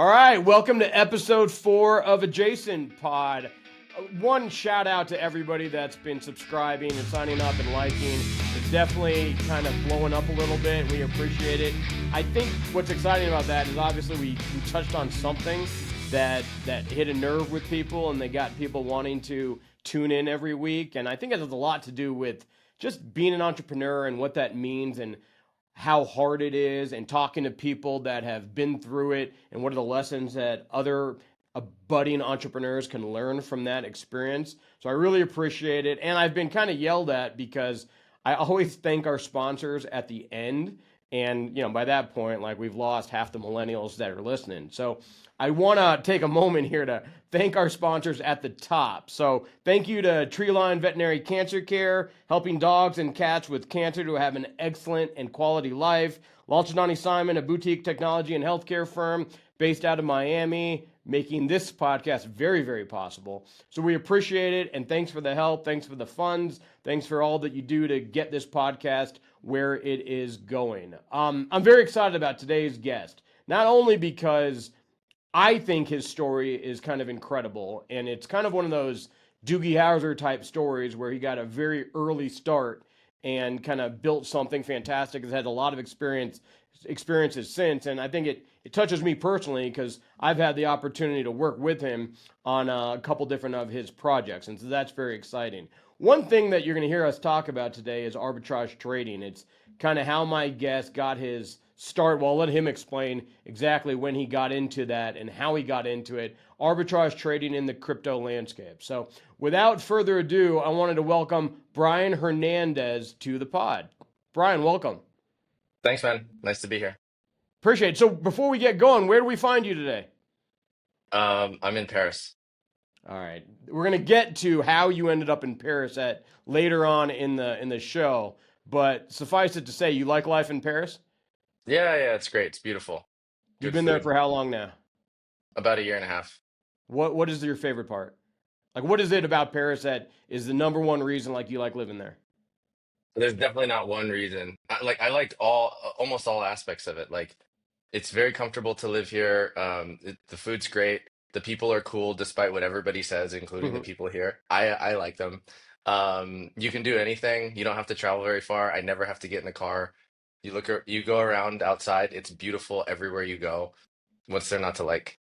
All right, welcome to episode 4 of Adjacent Pod. One shout out to everybody that's been subscribing and signing up and liking. It's definitely kind of blowing up a little bit. We appreciate it. I think what's exciting about that is obviously we touched on something that hit a nerve with people, and they got people wanting to tune in every week. And I think it has a lot to do with just being an entrepreneur and what that means and how hard it is, and talking to people that have been through it and what are the lessons that other budding entrepreneurs can learn from that experience. So I really appreciate it. And I've been kind of yelled at because I always thank our sponsors at the end. And, by that point, like, we've lost half the millennials that are listening. So I want to take a moment here to thank our sponsors at the top. So thank you to Treeline Veterinary Cancer Care, helping dogs and cats with cancer to have an excellent and quality life. Lalchandani Simon, a boutique technology and healthcare firm based out of Miami, making this podcast very, very possible. So we appreciate it, and thanks for the help. Thanks for the funds. Thanks for all that you do to get this podcast where it is going. I'm very excited about today's guest, not only because I think his story is kind of incredible, and it's kind of one of those Doogie Howser type stories where he got a very early start and kind of built something fantastic. Has had a lot of experiences since, and I think it touches me personally because I've had the opportunity to work with him on a couple different of his projects, and so that's very exciting. One thing that you're going to hear us talk about today is arbitrage trading. It's kind of how my guest got his start. Well, I'll let him explain exactly when he got into that and how he got into it. Arbitrage trading in the crypto landscape. So without further ado, I wanted to welcome Bryan Hernandez to the pod. Bryan, welcome. Thanks, man. Nice to be here. Appreciate it. So before we get going, where do we find you today? I'm in Paris. All right. We're going to get to how you ended up in Paris at later on in the show, but suffice it to say, you like life in Paris? Yeah, it's great. It's beautiful. You've Good been there food. for how long now? About a year and a half. What is your favorite part? Like, what is it about Paris that is the number one reason like you like living there? There's definitely not one reason. I liked almost all aspects of it. Like, it's very comfortable to live here. The food's great. The people are cool, despite what everybody says, including the people here. I like them. You can do anything. You don't have to travel very far. I never have to get in a car. You go around outside. It's beautiful everywhere you go. What's there not to like?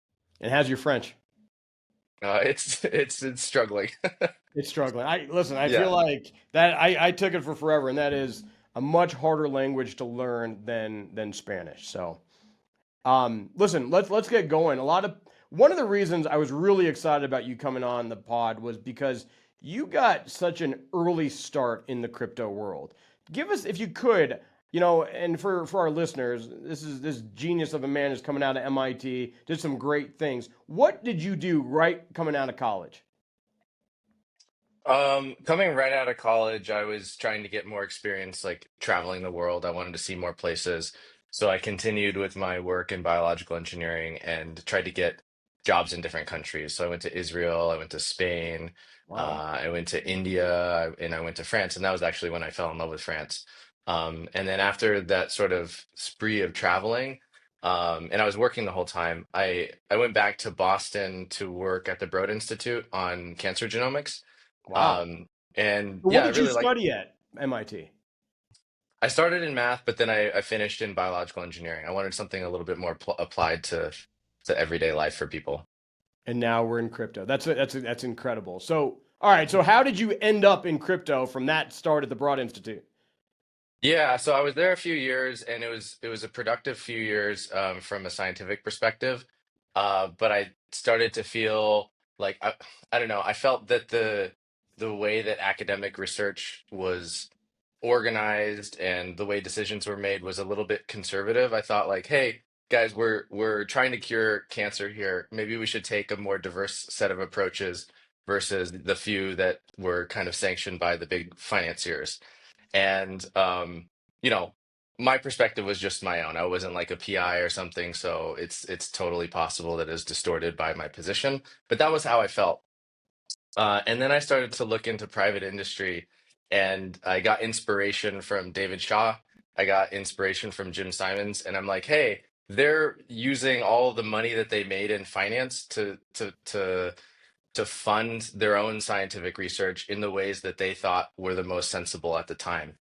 And how's your French? It's struggling. It's struggling. I feel Yeah. like that I took it for forever, and that is a much harder language to learn than Spanish. So listen, let's get going. One of the reasons I was really excited about you coming on the pod was because you got such an early start in the crypto world. Give us, if you could, and for our listeners, this genius of a man is coming out of MIT, did some great things. What did you do right coming out of college? Coming right out of college, I was trying to get more experience, like traveling the world. I wanted to see more places. So I continued with my work in biological engineering and tried to get jobs in different countries. So I went to Israel, I went to Spain, Wow. I went to India, and I went to France. And that was actually when I fell in love with France. And then after that sort of spree of traveling, and I was working the whole time, I went back to Boston to work at the Broad Institute on cancer genomics. Wow. Um, and So what yeah, I did you really like. study at MIT? I started in math, but then I finished in biological engineering. I wanted something a little bit more applied to everyday life for people. And now we're in crypto. That's incredible. So, all right. So, how did you end up in crypto from that start at the Broad Institute? Yeah, so I was there a few years, and it was a productive few years from a scientific perspective. But I started to feel like I don't know. I felt that the way that academic research was organized and the way decisions were made was a little bit conservative. I thought like, hey, guys, we're trying to cure cancer here. Maybe we should take a more diverse set of approaches versus the few that were kind of sanctioned by the big financiers. And you know, my perspective was just my own. I wasn't like a PI or something, so it's totally possible that it's distorted by my position. But that was how I felt. And then I started to look into private industry, and I got inspiration from David Shaw. I got inspiration from Jim Simons, and I'm like, hey, they're using all of the money that they made in finance to fund their own scientific research in the ways that they thought were the most sensible at the time.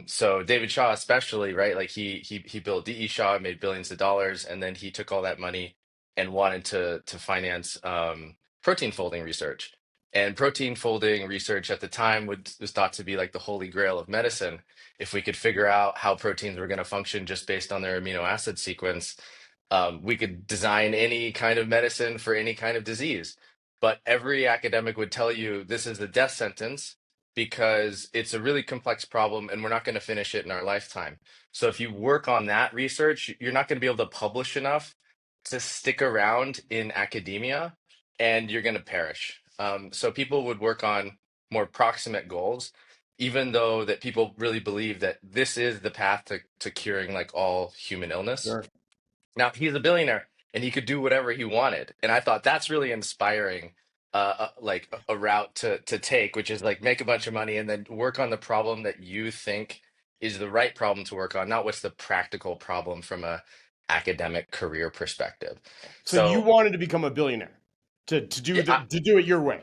So David Shaw, especially, right? Like he built DE Shaw, made billions of dollars, and then he took all that money and wanted to finance protein folding research. And protein folding research at the time was thought to be like the holy grail of medicine. If we could figure out how proteins were going to function just based on their amino acid sequence, we could design any kind of medicine for any kind of disease. But every academic would tell you this is the death sentence because it's a really complex problem and we're not going to finish it in our lifetime. So if you work on that research, you're not going to be able to publish enough to stick around in academia and you're going to perish. So people would work on more proximate goals, even though that people really believe that this is the path to curing like all human illness. Sure. Now he's a billionaire and he could do whatever he wanted, and I thought that's really inspiring. Like a route to take, which is like make a bunch of money and then work on the problem that you think is the right problem to work on, not what's the practical problem from a academic career perspective. So you So wanted to become a billionaire yeah, to do it your way.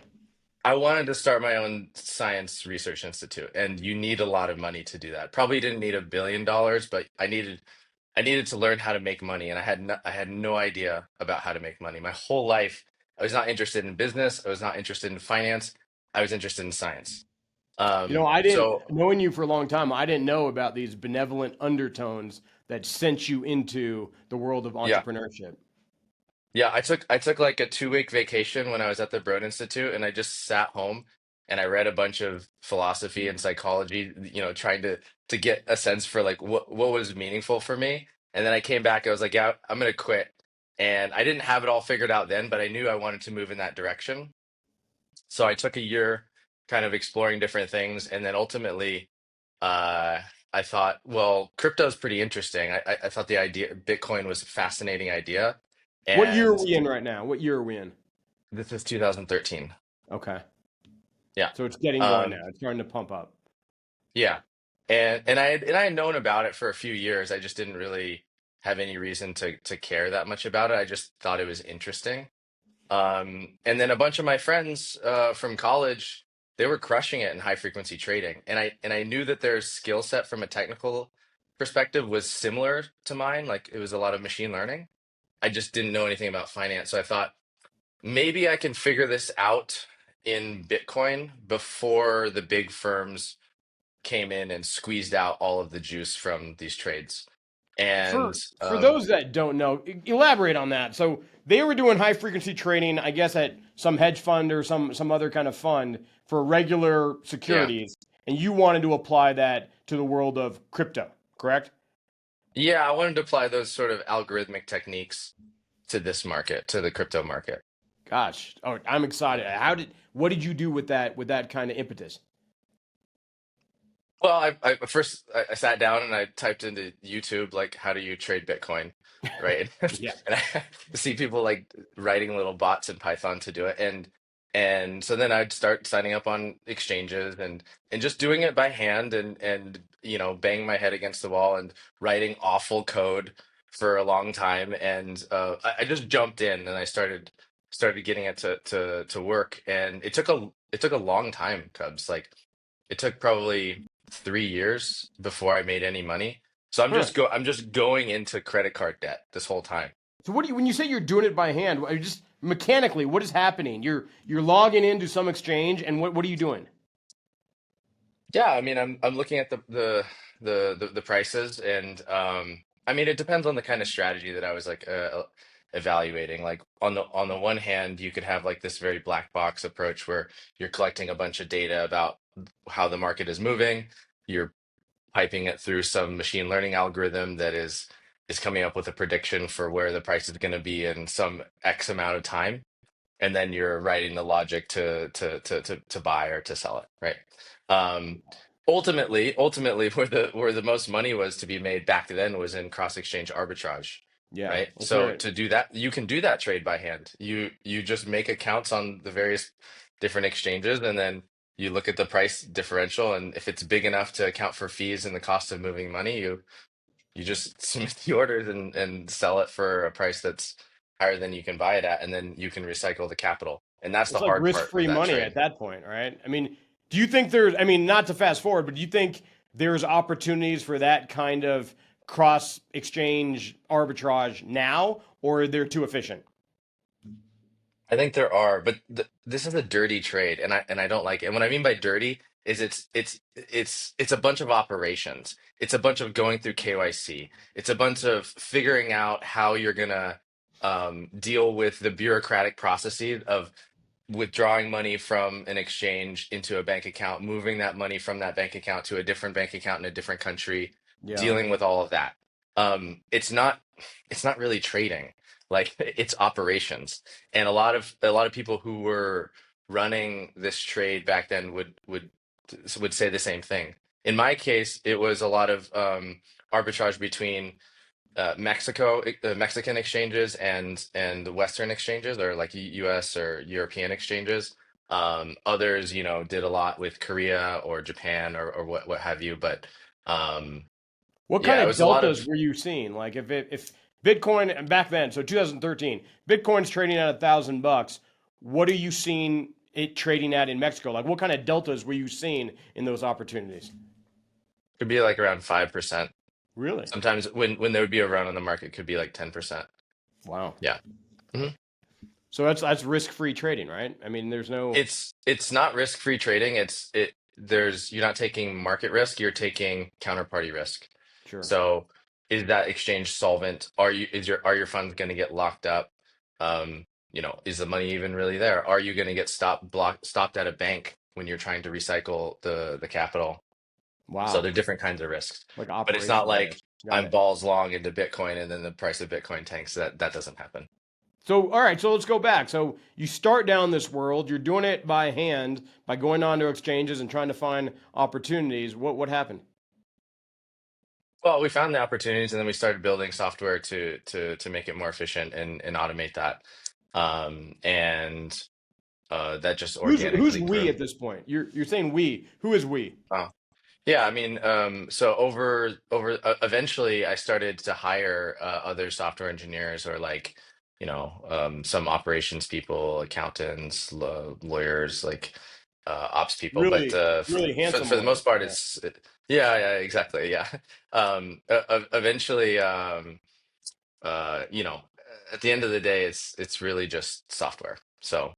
I wanted to start my own science research institute, and you need a lot of money to do that. Probably didn't need $1 billion, but I needed to learn how to make money, and I had no idea about how to make money. My whole life, I was not interested in business. I was not interested in finance. I was interested in science. I didn't So knowing you for a long time. I didn't know about these benevolent undertones that sent you into the world of yeah, entrepreneurship. yeah. I took like a 2 week vacation when I was at the Broad Institute, and I just sat home and I read a bunch of philosophy and psychology, trying to get a sense for like what was meaningful for me. And then I came back. I was like, yeah, I'm gonna quit. And I didn't have it all figured out then, but I knew I wanted to move in that direction. So I took a year kind of exploring different things, and then ultimately, uh, I thought, well, crypto is pretty interesting. I thought the idea Bitcoin was a fascinating idea, What year are and we in right now? What year are we in? this is 2013. Okay. Yeah, So it's getting going um, now. It's starting to pump up. yeah, and I had known about it for a few years. I just didn't really have any reason to care that much about it. I just thought it was interesting. And then a bunch of my friends from college, they were crushing it in high frequency trading, and I knew that their skill set from a technical perspective was similar to mine. Like it was a lot of machine learning. I just didn't know anything about finance, so I thought maybe I can figure this out in Bitcoin before the big firms came in and squeezed out all of the juice from these trades. And For those that don't know, elaborate on that. So they were doing high frequency trading, I guess, at some hedge fund or some other kind of fund for regular yeah. securities, and you wanted to apply that to the world of crypto, correct? Yeah, I wanted to apply those sort of algorithmic techniques to this market, to the crypto market. Gosh, oh, I'm excited. What did you do with that kind of impetus? Well, I sat down and I typed into YouTube like how do you trade Bitcoin, right? Yeah. And I see people like writing little bots in Python to do it, and so then I'd start signing up on exchanges and just doing it by hand and banging my head against the wall and writing awful code for a long time, and I just jumped in and I started getting it to work, and it took a long time, Cubs. Like it took probably 3 years before I made any money. So I'm Huh. just going into credit card debt this whole time. So when you say you're doing it by hand, are you just mechanically, what is happening? You're logging into some exchange, and what are you doing? Yeah, I mean, I'm looking at the prices, and I mean, it depends on the kind of strategy that I was like evaluating. Like on the one hand, you could have like this very black box approach where you're collecting a bunch of data about how the market is moving. You're piping it through some machine learning algorithm that is coming up with a prediction for where the price is going to be in some X amount of time, and then you're writing the logic to buy or to sell it, right? Um, ultimately, where the most money was to be made back then was in cross exchange arbitrage, Yeah, right? let's hear So it. to do that, you can do that trade by hand. You just make accounts on the various different exchanges, and then you look at the price differential, and if it's big enough to account for fees and the cost of moving money, You just submit the orders and sell it for a price that's higher than you can buy it at, and then you can recycle the capital. And that's It's the like hard part of risk-free that money trade. at that point, right? I mean, do you think there's, I mean, not to fast forward, but do you think there's opportunities for that kind of cross exchange arbitrage now, or they're too efficient? I think there are, but this is a dirty trade, and I don't like it. And what I mean by dirty is it's a bunch of operations. It's a bunch of going through KYC. It's a bunch of figuring out how you're gonna deal with the bureaucratic processes of withdrawing money from an exchange into a bank account, moving that money from that bank account to a different bank account in a different country, Yeah. dealing with all of that. It's not really trading. Like it's operations. And a lot of people who were running this trade back then would say the same thing. In my case, it was a lot of arbitrage between Mexican exchanges and the Western exchanges, or like US or European exchanges. Others, did a lot with Korea or Japan or what have you. But um, What kind yeah, it of was a lot deltas of. were you seeing? Like if Bitcoin and back then, so 2013, Bitcoin's trading at $1,000. What are you seeing it trading at in Mexico? Like what kind of deltas were you seeing in those opportunities? Could be like around 5%. Really? Sometimes when there would be a run on the market, could be like 10%. Wow. Yeah. Mhm. So that's risk-free trading, right? I mean, there's no It's not risk-free trading. You're not taking market risk, you're taking counterparty risk. sure. So is that exchange solvent? Are your funds going to get locked up? Is the money even really there? Are you going to get stopped at a bank when you're trying to recycle the capital? So Wow. there are different kinds of risks. Like But it's not operational like risk. Got I'm it. balls long into Bitcoin and then the price of Bitcoin tanks. That doesn't happen. So, all right, so let's go back. So, you start down this world, you're doing it by hand, by going on to exchanges and trying to find opportunities. What happened? Well, we found the opportunities and then we started building software to make it more efficient and automate that. And that just Who's organically we grew. at this point? You're saying we. Who is we? Wow. Yeah, I mean, so eventually I started to hire other software engineers or like, some operations people, accountants, lawyers, like ops people. But Really, for, really for handsome for the most lawyers. part, Yeah. yeah, yeah, exactly, yeah. Eventually, at the end of the day, it's really just software. So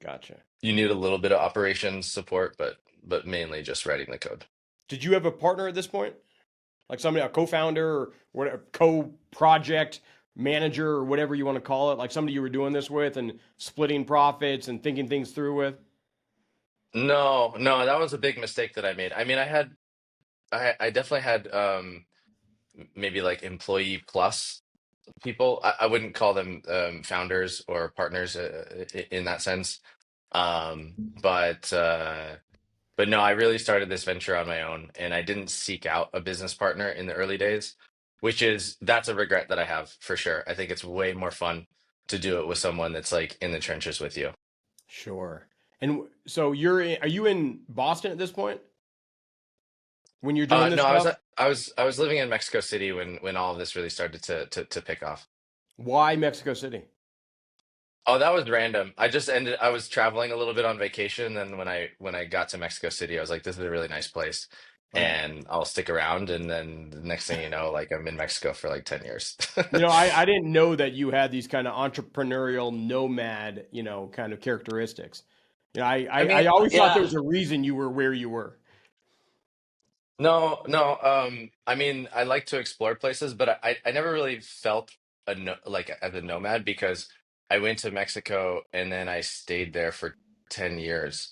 Gotcha. you need a little bit of operations support, but mainly just writing the code. Did you have a partner at this point? Like somebody, a co-founder or whatever, co-project manager or whatever you want to call it, like somebody you were doing this with and splitting profits and thinking things through with? No, no, that was a big mistake that I made. I mean, I definitely had maybe like employee plus people. I wouldn't call them founders or partners in that sense. But no, I really started this venture on my own, and I didn't seek out a business partner in the early days, that's a regret that I have for sure. I think it's way more fun to do it with someone that's like in the trenches with you. Sure. And so are you in Boston at this point when you're doing this No, I was stuff? at- I was I was living in Mexico City when all of this really started to pick off. Why Mexico City? Oh, that was random. I was traveling a little bit on vacation, and then when I got to Mexico City, I was like, this is a really nice place, Like, and I'll stick around. And then the next thing you know, like I'm in Mexico for like 10 years. I didn't know that you had these kind of entrepreneurial nomad, kind of characteristics. I I mean, always thought there yeah. was a reason you were where you were. No, no. I mean, I like to explore places, but I never really felt like as a nomad because I went to Mexico and then I stayed there for 10 years.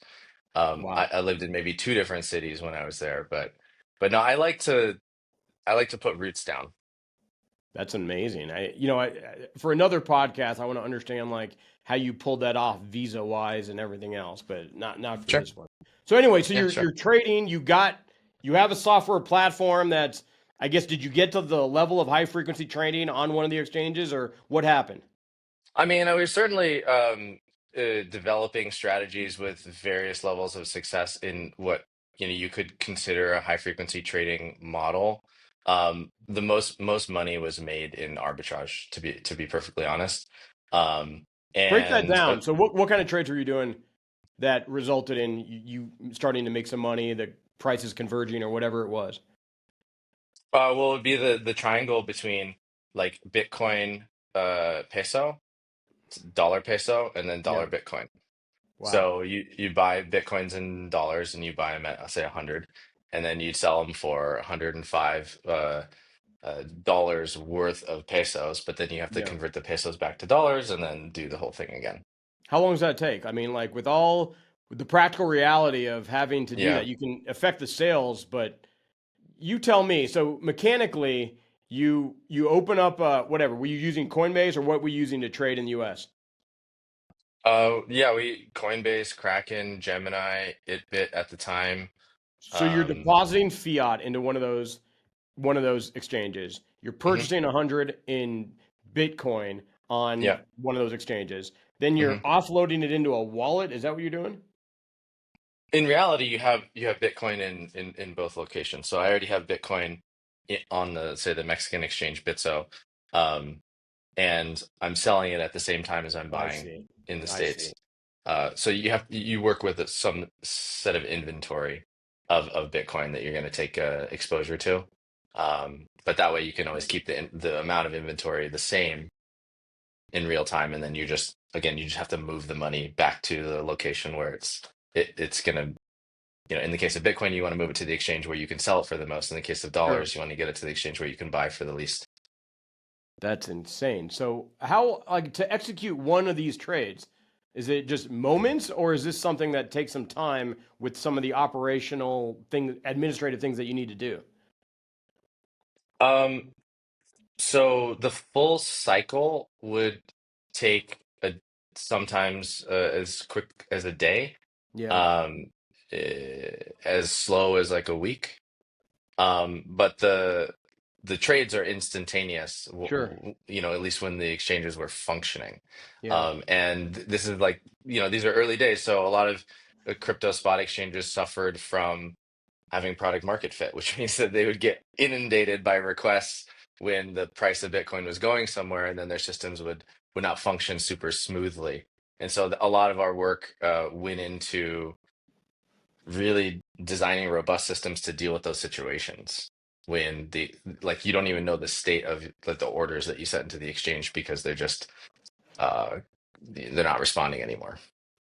I, Wow. I lived in maybe two different cities when I was there, but no, I like to put roots down. That's amazing. For another podcast, I want to understand like how you pulled that off visa wise and everything else, but not for Sure. this one. So anyway, so Yeah, you're sure. trading. You have a software platform that's. I guess did you get to the level of high frequency trading on one of the exchanges, or what happened? I mean, I was certainly developing strategies with various levels of success in what you could consider a high frequency trading model. The most money was made in arbitrage, to be perfectly honest. Um, Break that and down. So what kind of trades were you doing that resulted in you starting to make some money, the prices converging or whatever it was? well, it would be the triangle between like Bitcoin, peso, dollar peso, and then Yeah. dollar Bitcoin. Wow. So you buy Bitcoins in dollars and you buy them at, say, 100, and then you sell them for 105 dollars worth of pesos, but then you have to Yeah. convert the pesos back to dollars and then do the whole thing again. How long does that take? I mean, like with the practical reality of having to do Yeah. that, you can affect the sales, but you tell me. So mechanically, you open up whatever. Were you using Coinbase or what were you using to trade in the US? Yeah, we Coinbase, Kraken, Gemini, Itbit at the time. So you're Um, depositing fiat into one of those exchanges. You're mhm, purchasing 100 in Bitcoin on yeah. one of those exchanges. Then you're Mhm. offloading it into a wallet. Is that what you're doing? In reality, you have Bitcoin in both locations. So I already have Bitcoin on the, say, the Mexican exchange Bitso. Um, and I'm selling it at the same time as I'm I buying see. in the I see. States. So you work with some set of inventory of Bitcoin that you're going to take exposure to. But that way you can always keep the amount of inventory the same in real time, and then you just have to move the money back to the location where it's going to, in the case of Bitcoin, you want to move it to the exchange where you can sell it for the most. In the case of Sure. dollars, you want to get it to the exchange where you can buy for the least. That's insane. So how like to execute one of these trades, is it just moments or is this something that takes some time with some of the operational thing administrative things that you need to do? Um, So the full cycle would take sometimes as quick as a day, Yeah, um, as slow as like a week. But the trades are instantaneous, sure. at least when the exchanges were functioning. Yeah. And this is like, these are early days, so a lot of crypto spot exchanges suffered from having product market fit, which means that they would get inundated by requests when the price of Bitcoin was going somewhere, and then their systems would not function super smoothly. And so a lot of our work went into really designing robust systems to deal with those situations when you don't even know the state of the orders that you sent into the exchange because uh, they're not responding anymore.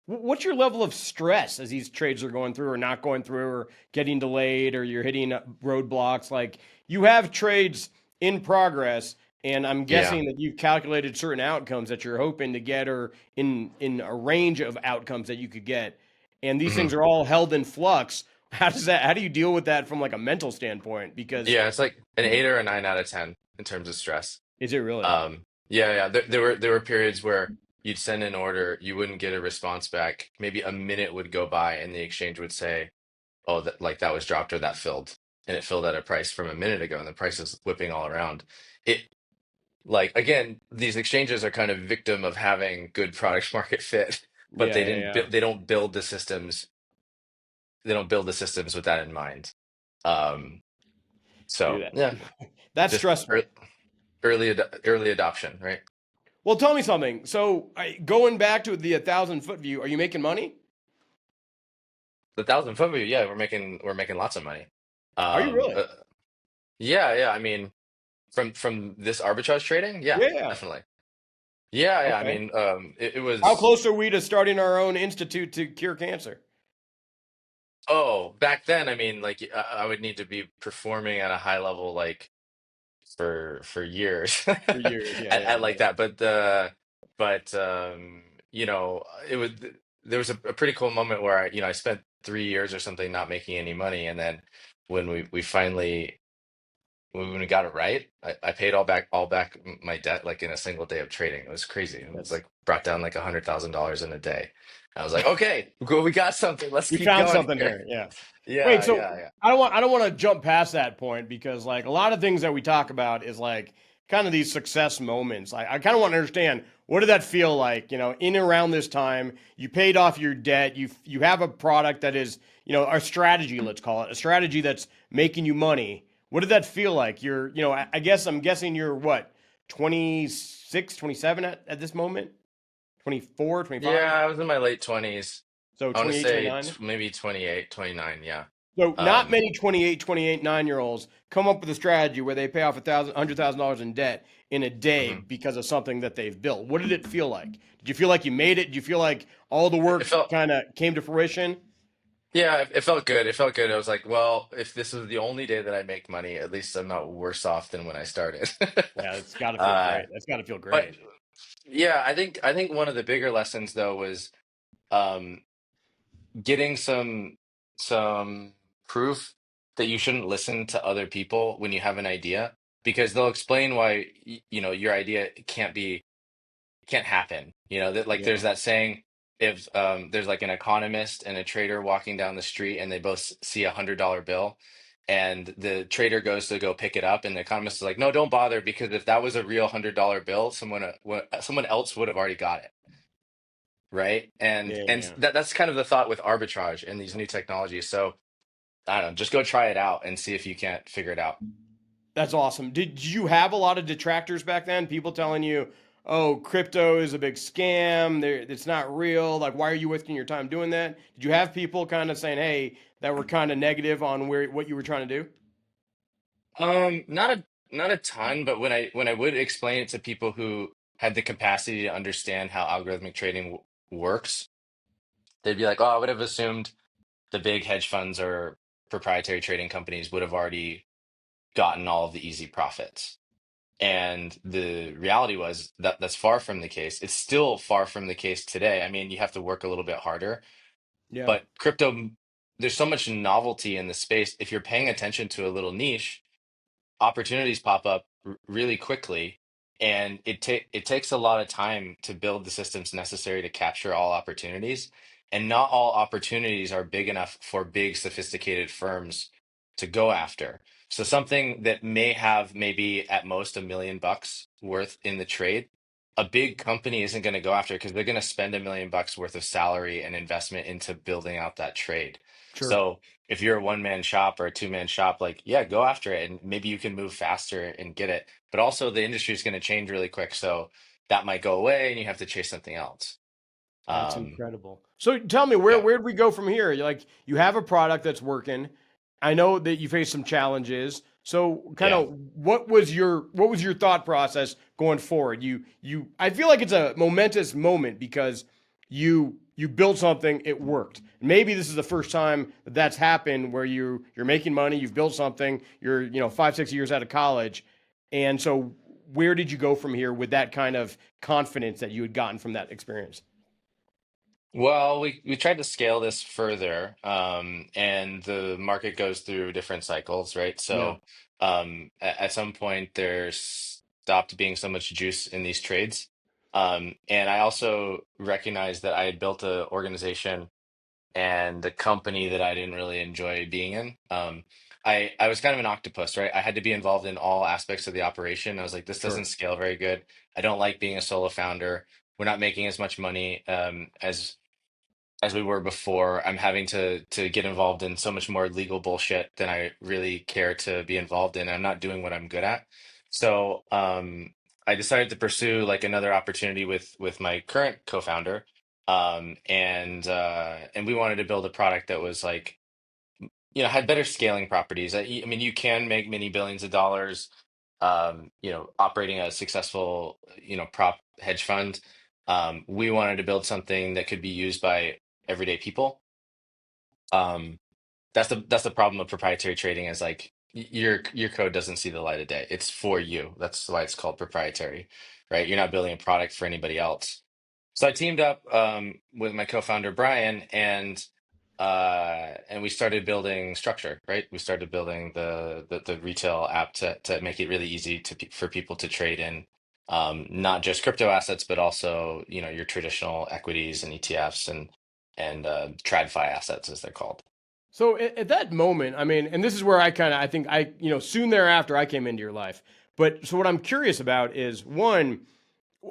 What's your level of stress as these trades are going through or not going through or getting delayed or you're hitting roadblocks? Like you have trades in progress, and I'm Yeah. guessing that you've calculated certain outcomes that you're hoping to get or in a range of outcomes that you could get. And these things Mhm. are all held in flux. How do you deal with that from like a mental standpoint? Because Yeah, it's like an 8 or a 9 out of 10 in terms of stress. is it really? Yeah. There were periods where you'd send an order, you wouldn't get a response back. Maybe a minute would go by, and the exchange would say, "Oh, that was dropped or that filled," and it filled at a price from a minute ago, and the price is whipping all around. It Like, again, these exchanges are kind of victim of having good product market fit, but Yeah, yeah, yeah. they don't build the systems. They don't build the systems with that in mind. Um, Dude, so yeah, that's just stressful. early adoption, right? Well, tell me something. So, going back to the 1,000 foot view, are you making money? The 1,000 foot view, yeah, we're making lots of money. Are you Um, really? uh, yeah. I mean, from this arbitrage trading, yeah, Yeah. definitely. Yeah. I Okay. mean, it How was. close are we to starting our own institute to cure cancer? Oh, back then, I mean, like I would need to be performing at a high level, like for years For years. Yeah, at yeah, like that. But it was there was a pretty cool moment where I spent 3 years or something not making any money, and then when we finally when we got it right, I paid all back my debt like in a single day of trading. It was crazy. It was that's like brought down like $100,000 in a day. I was like, okay, cool, we got something. Let's we keep found going something here. here. Yeah. Wait, Yeah, so yeah, yeah. I don't want to jump past that point because like a lot of things that we talk about is like kind of these success moments. I kind of want to understand what did that feel like, in and around this time, you paid off your debt, you have a product that is, a strategy, let's call it, a strategy that's making you money. What did that feel like? I guess I'm guessing you're what, 26, 27 at this moment? 24, 25. Yeah, I was in my late 20s. So I want to 28, say 29. maybe 28, 29. Yeah. So not Um, many 28, 28, 9 year olds come up with a strategy where they pay off $100,000 in debt in a day mhm. because of something that they've built. What did it feel like? Did you feel like you made it? Did you feel like all the It work felt, kind of came to fruition? yeah, it felt good. It felt good. I was like, well, if this is the only day that I make money, at least I'm not worse off than when I started. Yeah, it's got to feel Uh, great. That's got to feel but great. yeah, I think one of the bigger lessons though was um, getting some proof that you shouldn't listen to other people when you have an idea because they'll explain why your idea can't happen. That like there's Yeah. that saying, if there's like an economist and a trader walking down the street and they both see $100 bill, and the trader goes to go pick it up, and the economist is like, no, don't bother, because if that was a real $100 bill, someone else would have already got it, right? And Yeah. and Yeah. that's kind of the thought with arbitrage and these new technologies. So I don't know, just go try it out and see if you can't figure it out. That's awesome. Did you have a lot of detractors back then? People telling you, "Oh, crypto is a big scam. It's not real. Like, why are you wasting your time doing that?" Did you have people kind of saying, "Hey," that were kind of negative on what you were trying to do? Not a ton, but when I would explain it to people who had the capacity to understand how algorithmic trading works, they'd be like, "Oh, I would have assumed the big hedge funds or proprietary trading companies would have already gotten all of the easy profits." And the reality was that that's far from the case. It's still far from the case today. I mean, you have to work a little bit harder, Yeah, but crypto, there's so much novelty in the space. If you're paying attention to a little niche, opportunities pop up really quickly, and it takes a lot of time to build the systems necessary to capture all opportunities, and not all opportunities are big enough for big sophisticated firms to go after. So something that may have maybe at most $1 million worth in the trade, a big company isn't going to go after, because they're going to spend $1 million worth of salary and investment into building out that trade. sure. So if you're a one-man shop or a two-man shop, like, yeah, go after it, and maybe you can move faster and get it. But also the industry is going to change really quick, so that might go away and you have to chase something else. That's Um, incredible. So tell me, where yeah, where do we go from here? You have a product that's working. I know that you face some challenges. So kind yeah. of what was your thought process going forward? I feel like it's a momentous moment because you built something, it worked. Maybe this is the first time that that's happened where you're making money, you've built something, you're 5, 6 years out of college, and so where did you go from here with that kind of confidence that you had gotten from that experience? Well, we tried to scale this further, and the market goes through different cycles, right? Yeah, So, at some point, there's stopped being so much juice in these trades. And I also recognized that I had built an organization and the company that I didn't really enjoy being in. I was kind of an octopus, right? I had to be involved in all aspects of the operation. I was like, this doesn't sure. scale very good. I don't like being a solo founder. We're not making as much money as we were before. I'm having to get involved in so much more legal bullshit than I really care to be involved in. I'm not doing what I'm good at. So I decided to pursue like another opportunity with my current co-founder. And we wanted to build a product that was like, had better scaling properties. I mean, you can make many billions of dollars, operating a successful, prop hedge fund. We wanted to build something that could be used by everyday people. Um, that's the problem of proprietary trading, is like your code doesn't see the light of day. It's for you. That's why it's called proprietary, right? You're not building a product for anybody else. So I teamed up with my co-founder Bryan, and we started building structure, right? We started building the retail app to make it really easy for people to trade in, not just crypto assets, but also your traditional equities and ETFs and TradFi assets, as they're called. So at that moment, I mean, and this is where I think soon thereafter I came into your life. But so what I'm curious about is one,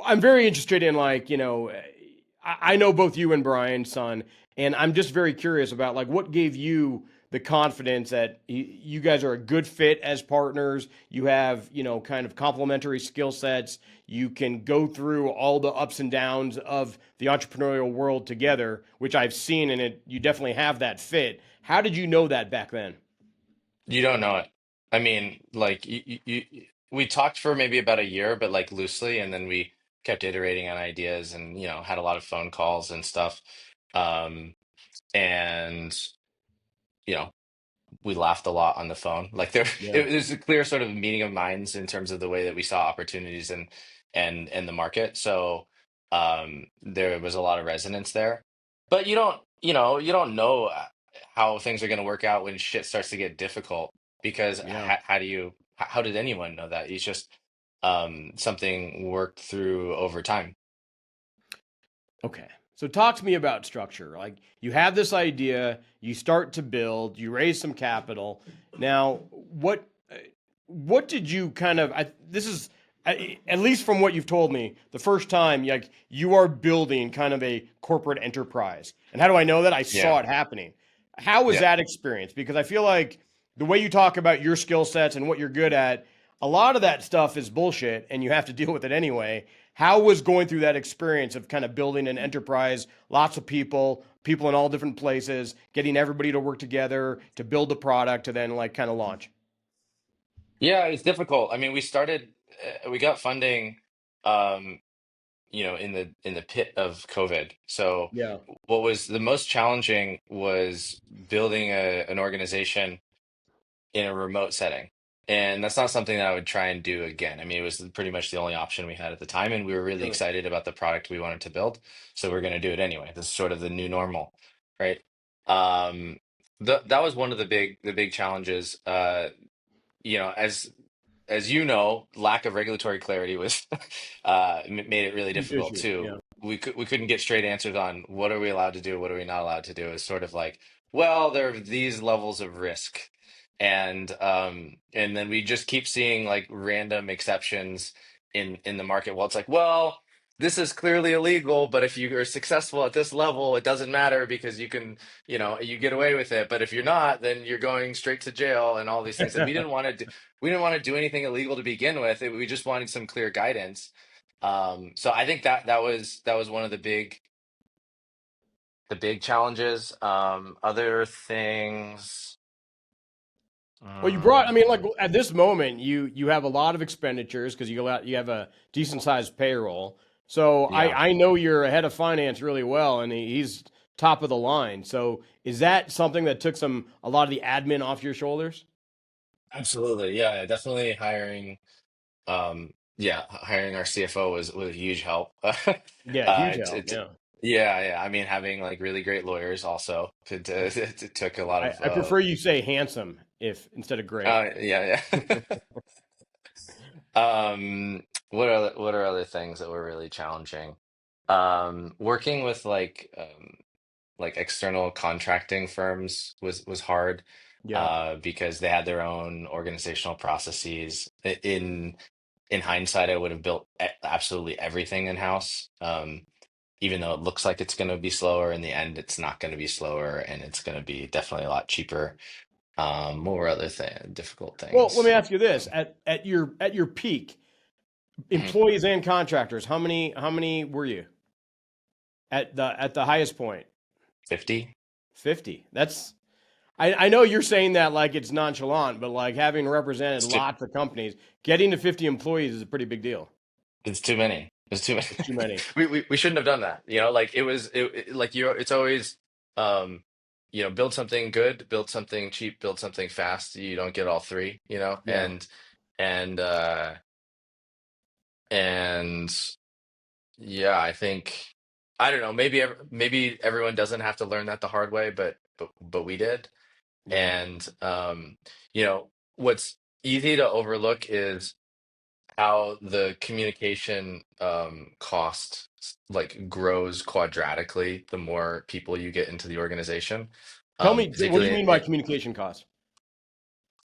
I'm very interested in I know both you and Brian, son, and I'm just very curious about like what gave you the confidence that you guys are a good fit as partners. You have, kind of complementary skill sets. You can go through all the ups and downs of the entrepreneurial world together, which I've seen, and you definitely have that fit. How did you know that back then? You don't know it. I mean, like we talked for maybe about a year, but like loosely, and then we kept iterating on ideas and, had a lot of phone calls and stuff. And, you know, we laughed a lot on the phone. Like Yeah. there's a clear sort of meeting of minds in terms of the way that we saw opportunities and the market. So there was a lot of resonance there. But you don't know how things are going to work out when shit starts to get difficult because Yeah. how did anyone know that? It's just something worked through over time. Okay. So talk to me about structure. Like you have this idea, you start to build, you raise some capital. Now, what did you kind of this is at least from what you've told me, the first time like you are building kind of a corporate enterprise. And how do I know that? I Yeah. saw it happening. How was Yeah. that experience? Because I feel like the way you talk about your skill sets and what you're good at, a lot of that stuff is bullshit and you have to deal with it anyway. How was going through that experience of kind of building an enterprise, lots of people, people in all different places, getting everybody to work together to build the product to then like kind of launch? Yeah, it's difficult. I mean, we got funding, um, in the pit of COVID. So Yeah. what was the most challenging was building an organization in a remote setting. And that's not something that I would try and do again. I mean, it was pretty much the only option we had at the time, and we were really Sure. excited about the product we wanted to build. So we're going to do it anyway. This is sort of the new normal, right? Um, that was one of the big challenges. As you know, lack of regulatory clarity was made it really Huge difficult issue. too. Yeah. We couldn't get straight answers on what are we allowed to do, what are we not allowed to do. It's sort of like, well, there are these levels of risk, and then we just keep seeing like random exceptions in the market. Well, it's like, well, this is clearly illegal, but if you are successful at this level, it doesn't matter because you get away with it. But if you're not, then you're going straight to jail and all these things. And we didn't want to do anything illegal to begin with. We just wanted some clear guidance. So I think that was one of the big challenges. Other things. Well, you brought. I mean, like um, at this moment, you have a lot of expenditures because you have a decent sized payroll. So yeah, I know you're head of finance really well, and he's top of the line. So is that something that took a lot of the admin off your shoulders? absolutely. Yeah, definitely hiring our CFO was a huge help. Yeah, huge help. It Yeah, yeah, yeah. I mean, having like really great lawyers also it took a lot of I prefer you say handsome if instead of great. yeah, yeah. What are other things that were really challenging? Working with like external contracting firms was hard Yeah. because they had their own organizational processes. In hindsight, I would have built absolutely everything in-house. Even though it looks like it's going to be slower, in the end, it's not going to be slower, and it's going to be definitely a lot cheaper. What were other difficult Well, let me things? ask you this: at your peak, Mhm. employees and contractors, how many were you at the highest point? 50? 50. I know you're saying that like it's nonchalant, but like having represented It's too, lots of companies, getting to 50 employees is a pretty big deal. it's too many. It's too many. It's too many. We shouldn't have done that. Like like it's always um build something good, build something cheap, build something fast. You don't get all three, Yeah. and and yeah, I think I don't know, maybe everyone doesn't have to learn that the hard way, but we did. Yeah. And what's easy to overlook is how the communication cost like grows quadratically the more people you get into the organization. Tell me, what do you Particularly mean by communication costs?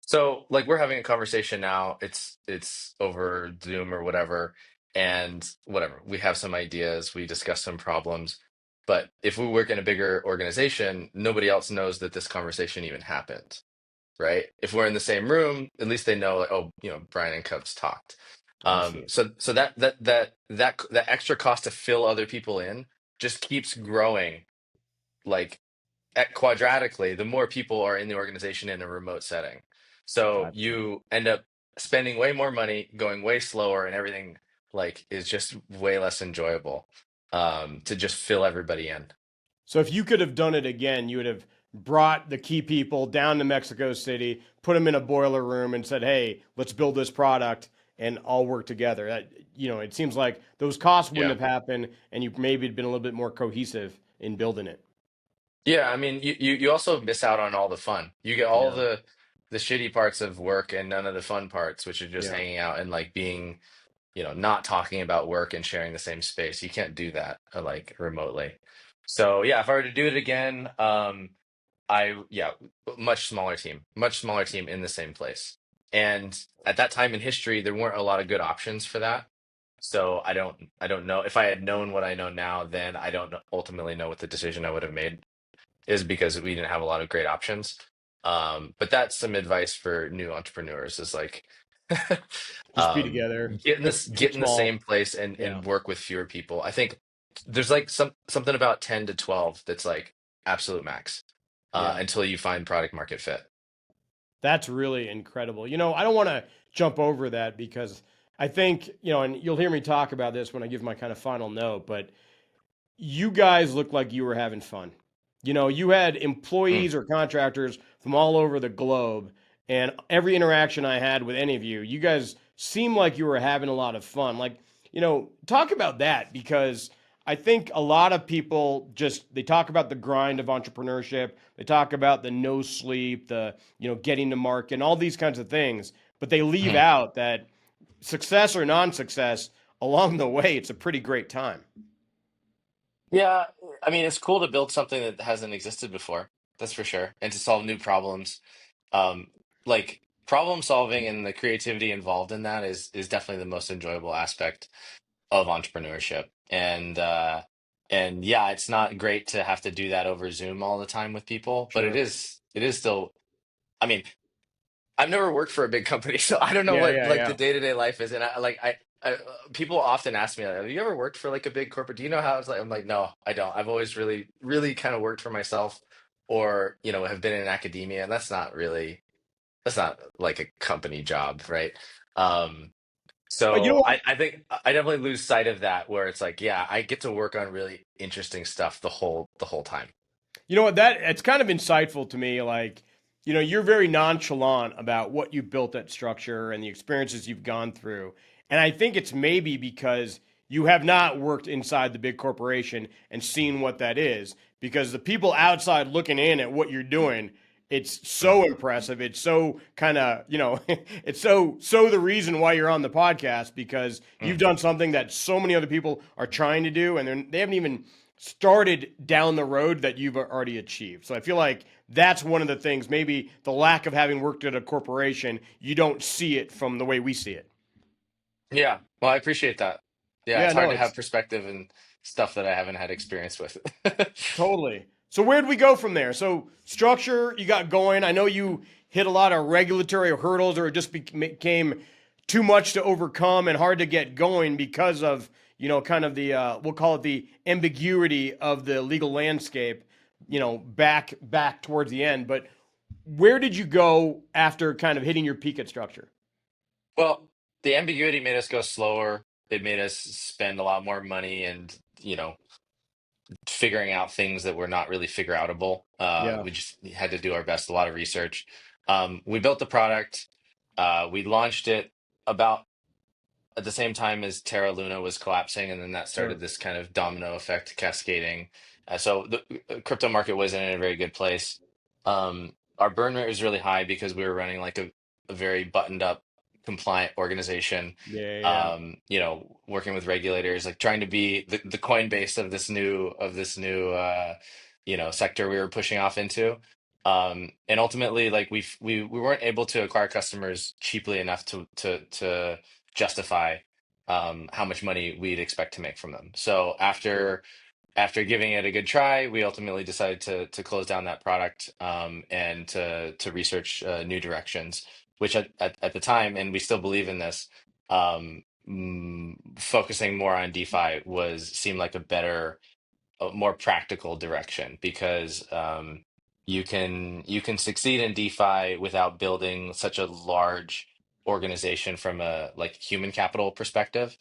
so like we're having a conversation now, it's over Zoom or whatever, and whatever. We have some ideas, we discuss some problems. But if we work in a bigger organization, nobody else knows that this conversation even happened, right? If we're in the same room, at least they know, like, oh, Brian and Cubs talked. I see. So that extra cost to fill other people in just keeps growing, like at quadratically, the more people are in the organization in a remote setting. So Gotcha. you end up spending way more money, going way slower, and everything like is just way less enjoyable to just fill everybody in. So if you could have done it again, you would have brought the key people down to Mexico City, put them in a boiler room, and said, "Hey, let's build this product and all work together." It seems like those costs wouldn't Yeah. have happened, and you maybe had been a little bit more cohesive in building it. Yeah, I mean, you also miss out on all the fun. You get all Yeah, the shitty parts of work and none of the fun parts, which are just yeah. hanging out and like being, not talking about work and sharing the same space. You can't do that like remotely. So yeah, if I were to do it again, yeah, much smaller team in the same place. And at that time in history, there weren't a lot of good options for that. So I don't know if I had known what I know now, then I don't ultimately know what the decision I would have made is because we didn't have a lot of great options. But that's some advice for new entrepreneurs is like Just be together. get Keep in the small. same place Yeah, and work with fewer people. I think there's like something about 10 to 12 that's like absolute max yeah. until you find product market fit. That's really incredible. I don't want to jump over that because I think, and you'll hear me talk about this when I give my kind of final note, but you guys look like you were having fun. You had Mm, employees or contractors from all over the globe, and every interaction I had with any of you, you guys seemed like you were having a lot of fun. Like, talk about that because I think a lot of people just they talk about the grind of entrepreneurship, they talk about the no sleep, the getting to market, and all these kinds of things, but they leave mhm. out that success or non-success along the way, it's a pretty great time. Yeah, I mean, it's cool to build something that hasn't existed before. That's for sure, and to solve new problems. Um, like problem solving and the creativity involved in that is definitely the most enjoyable aspect of entrepreneurship. And yeah, it's not great to have to do that over Zoom all the time with people, but Sure. it is still, I mean, I've never worked for a big company, so I don't know Yeah, what yeah, like the yeah. day-to-day life is. And people often ask me, like, have you ever worked for like a big corporate? Do you know how it's like? I'm like, no, I don't. I've always really, really kind of worked for myself or, have been in academia, and that's not like a company job, right? Um, But you know so what? I think I definitely lose sight of that where it's like, yeah, I get to work on really interesting stuff the whole time. You know what? That it's kind of insightful to me. Like, you're very nonchalant about what you've built at structure and the experiences you've gone through. And I think it's maybe because you have not worked inside the big corporation and seen what that is. Because the people outside looking in at what you're doing, it's so Mhm. impressive. It's so kind of, it's so the reason why you're on the podcast because you've Mm. done something that so many other people are trying to do and they haven't even started down the road that you've already achieved. So I feel like that's one of the things, maybe the lack of having worked at a corporation, you don't see it from the way we see it. Yeah, well, I appreciate that. Yeah, Yeah, it's hard no, to have it's perspective and stuff that I haven't had experience with. totally. So where'd we go from there? So structure you got going. I know you hit a lot of regulatory hurdles or it just became too much to overcome and hard to get going because of, kind of the we'll call it the ambiguity of the legal landscape, back towards the end. But where did you go after kind of hitting your peak at structure? Well, the ambiguity made us go slower. It made us spend a lot more money and, figuring out things that were not really figure outable. Yeah, We just had to do our best, a lot of research. We built the product. We launched it about at the same time as Terra Luna was collapsing, and then that sure. started this kind of domino effect cascading. So the crypto market wasn't in a very good place. Our burn rate was really high because we were running like a very buttoned up, compliant organization. Yeah, yeah, Working with regulators, like trying to be the Coinbase of this new sector we were pushing off into. And ultimately, like we weren't able to acquire customers cheaply enough to justify how much money we'd expect to make from them. So sure. after after giving it a good try, we ultimately decided to close down that product, and to research new directions, which at the time, and we still believe in this, focusing more on DeFi was seemed like a more practical direction because you can succeed in DeFi without building such a large organization from a like human capital perspective.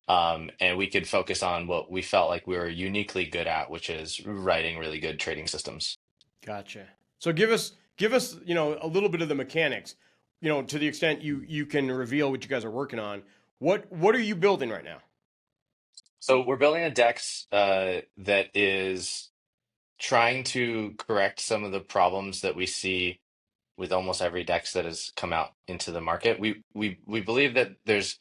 And we could focus on what we felt like we were uniquely good at, which is writing really good trading systems. Gotcha. So give us, a little bit of the mechanics, to the extent you can reveal what you guys are working on. What are you building right now? So we're building a DEX that is trying to correct some of the problems that we see with almost every DEX that has come out into the market. We believe that there's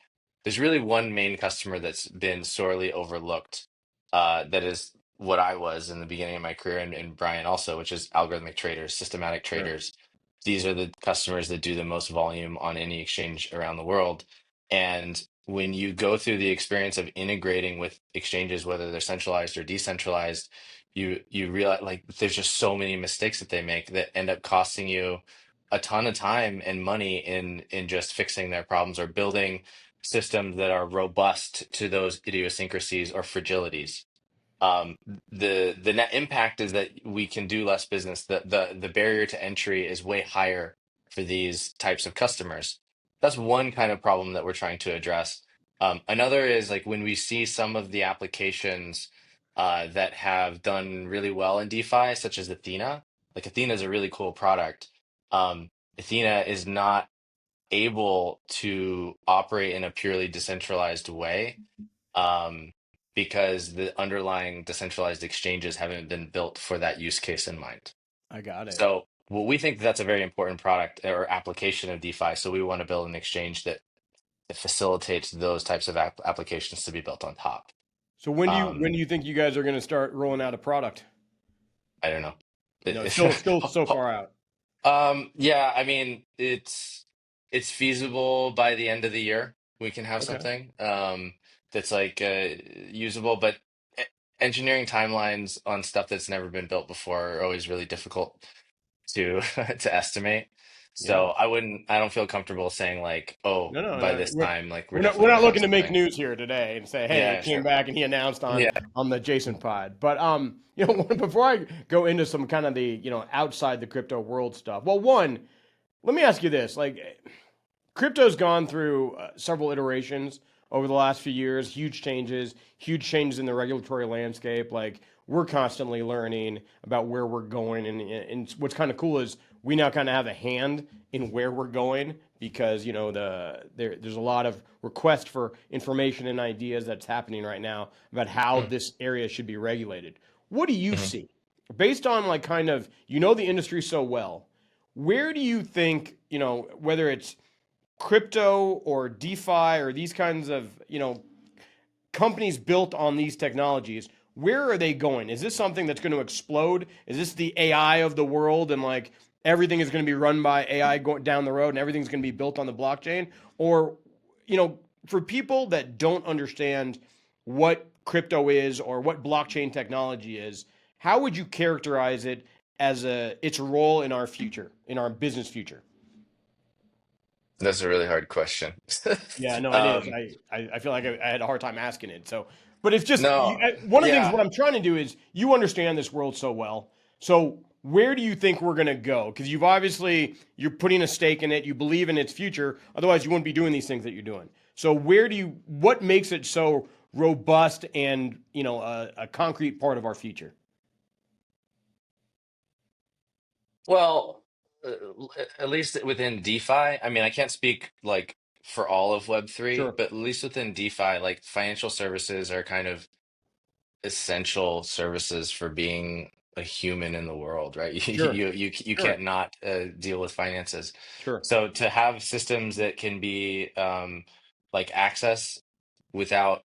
really one main customer that's been sorely overlooked. That is what I was in the beginning of my career, and Bryan also, which is algorithmic traders, systematic Sure. traders. These are the customers that do the most volume on any exchange around the world. And when you go through the experience of integrating with exchanges, whether they're centralized or decentralized, you realize like there's just so many mistakes that they make that end up costing you a ton of time and money in just fixing their problems or building systems that are robust to those idiosyncrasies or fragilities. um, the net impact is that we can do less business. The barrier to entry is way higher for these types of customers. That's one kind of problem that we're trying to address. Another is like when we see some of the applications that have done really well in DeFi, such as Athena. Like Athena is a really cool product. Athena is not able to operate in a purely decentralized way, um, because the underlying decentralized exchanges haven't been built for that use case in mind. I got it. So, well, we think that's a very important product or application of DeFi. So we want to build an exchange that facilitates those types of applications to be built on top. So when Um, do you think you guys are going to start rolling out a product? I don't know. No, still so far out. Yeah, I mean, it's feasible by the end of the year. We can have Okay. something that's like usable, but e- engineering timelines on stuff that's never been built before are always really difficult to to estimate. So Yeah. I don't feel comfortable saying like, oh, No, no, by no. this time, like we're We're definitely not gonna have looking to make something. news here today and say, hey, it Yeah, came sure. back and he announced on Yeah. the Jason pod. But before I go into some kind of the outside the crypto world stuff. Well, one, let me ask you this: like, crypto's gone through several iterations over the last few years, huge changes in the regulatory landscape. Like we're constantly learning about where we're going, and what's kind of cool is we now kind of have a hand in where we're going because there's a lot of request for information and ideas that's happening right now about how Mm, this area should be regulated. What do you mhm. see based on like kind of the industry so well? Where do you think, whether it's crypto or DeFi or these kinds of, companies built on these technologies, where are they going? Is this something that's going to explode? Is this the AI of the world and like everything is going to be run by AI going down the road and everything's going to be built on the blockchain? Or, for people that don't understand what crypto is or what blockchain technology is, how would you characterize it as its role in our future, in our business future? That's a really hard question. Yeah, no, it is. Um, I feel like I had a hard time asking it. So, but it's just no, one of the things. yeah. What I'm trying to do is you understand this world so well. So, where do you think we're going to go? Because you're putting a stake in it. You believe in its future. Otherwise, you wouldn't be doing these things that you're doing. So, what makes it so robust and a concrete part of our future? Well, at least within DeFi, I mean, I can't speak like for all of Web3, Sure, but at least within DeFi, like financial services are kind of essential services for being a human in the world, right? sure, You sure, can't not deal with finances. sure. So to have systems that can be like access without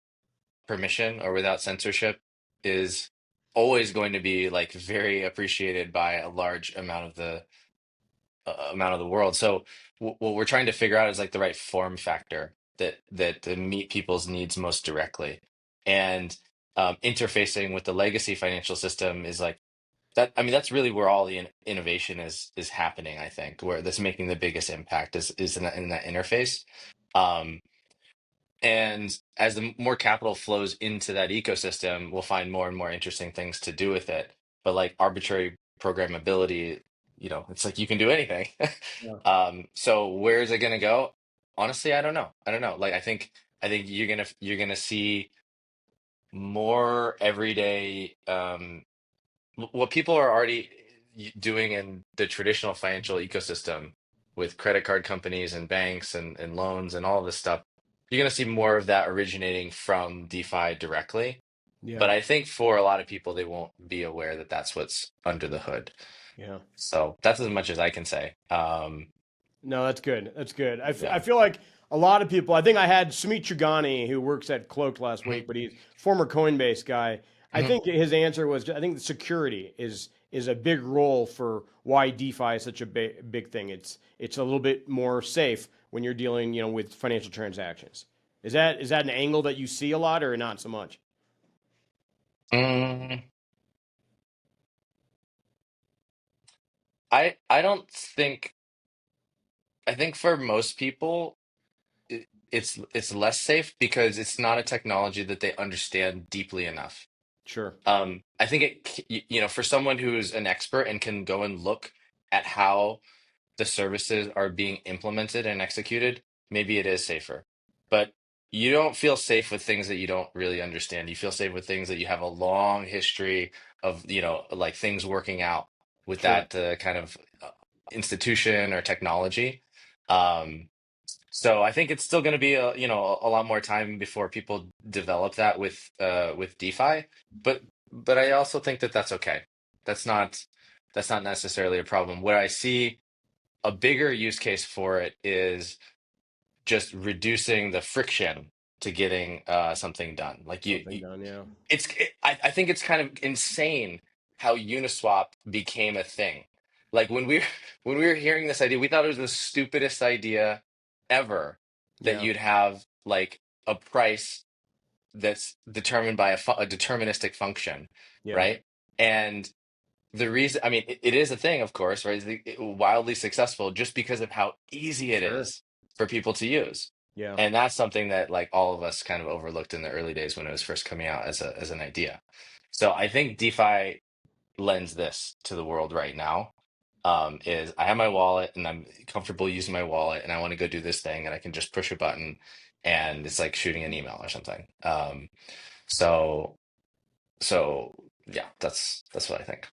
permission or without censorship is always going to be like very appreciated by a large amount of the world. So what we're trying to figure out is like the right form factor that to meet people's needs most directly. And interfacing with the legacy financial system is like that. I mean, that's really where all the innovation is happening. I think where that's making the biggest impact is in that interface. Um, and as the more capital flows into that ecosystem, we'll find more and more interesting things to do with it. But like arbitrary programmability, it's like you can do anything. Yeah. So where is it going to go? Honestly, I don't know. I don't know. Like I think you're gonna see more everyday what people are already doing in the traditional financial ecosystem with credit card companies and banks and loans and all of this stuff, you're going to see more of that originating from DeFi directly. Yeah. But I think for a lot of people, they won't be aware that that's what's under the hood. Yeah. So that's as much as I can say. No, that's good. That's good. I Yeah. feel like a lot of people, I think I had Sumit Chugani, who works at Cloak last Mhm, week, but he's former Coinbase guy. I mhm. think his answer was, I think the security is a big role for why DeFi is such a big thing. It's a little bit more safe when you're dealing, with financial transactions. Is that an angle that you see a lot or not so much? Mm, I don't think I think for most people it's less safe because it's not a technology that they understand deeply enough. Sure. I think for someone who's an expert and can go and look at how the services are being implemented and executed, maybe it is safer. But you don't feel safe with things that you don't really understand. You feel safe with things that you have a long history of, like things working out with Sure. that kind of institution or technology. Um, so I think it's still going to be a lot more time before people develop that with DeFi, but I also think that that's okay. That's not that's not necessarily a problem. Where I see a bigger use case for it is just reducing the friction to getting something done. Like Something done, yeah. I think it's kind of insane how Uniswap became a thing. Like when we were hearing this idea, we thought it was the stupidest idea ever that Yeah. you'd have like a price that's determined by a deterministic function, Yeah. right? And the reason, I mean, it is a thing, of course, right? Wildly successful just because of how easy it Sure. is for people to use. Yeah. And that's something that like all of us kind of overlooked in the early days when it was first coming out as an idea. So I think DeFi lends this to the world right now. Is I have my wallet and I'm comfortable using my wallet and I want to go do this thing and I can just push a button and it's like shooting an email or something. So so yeah, that's what I think.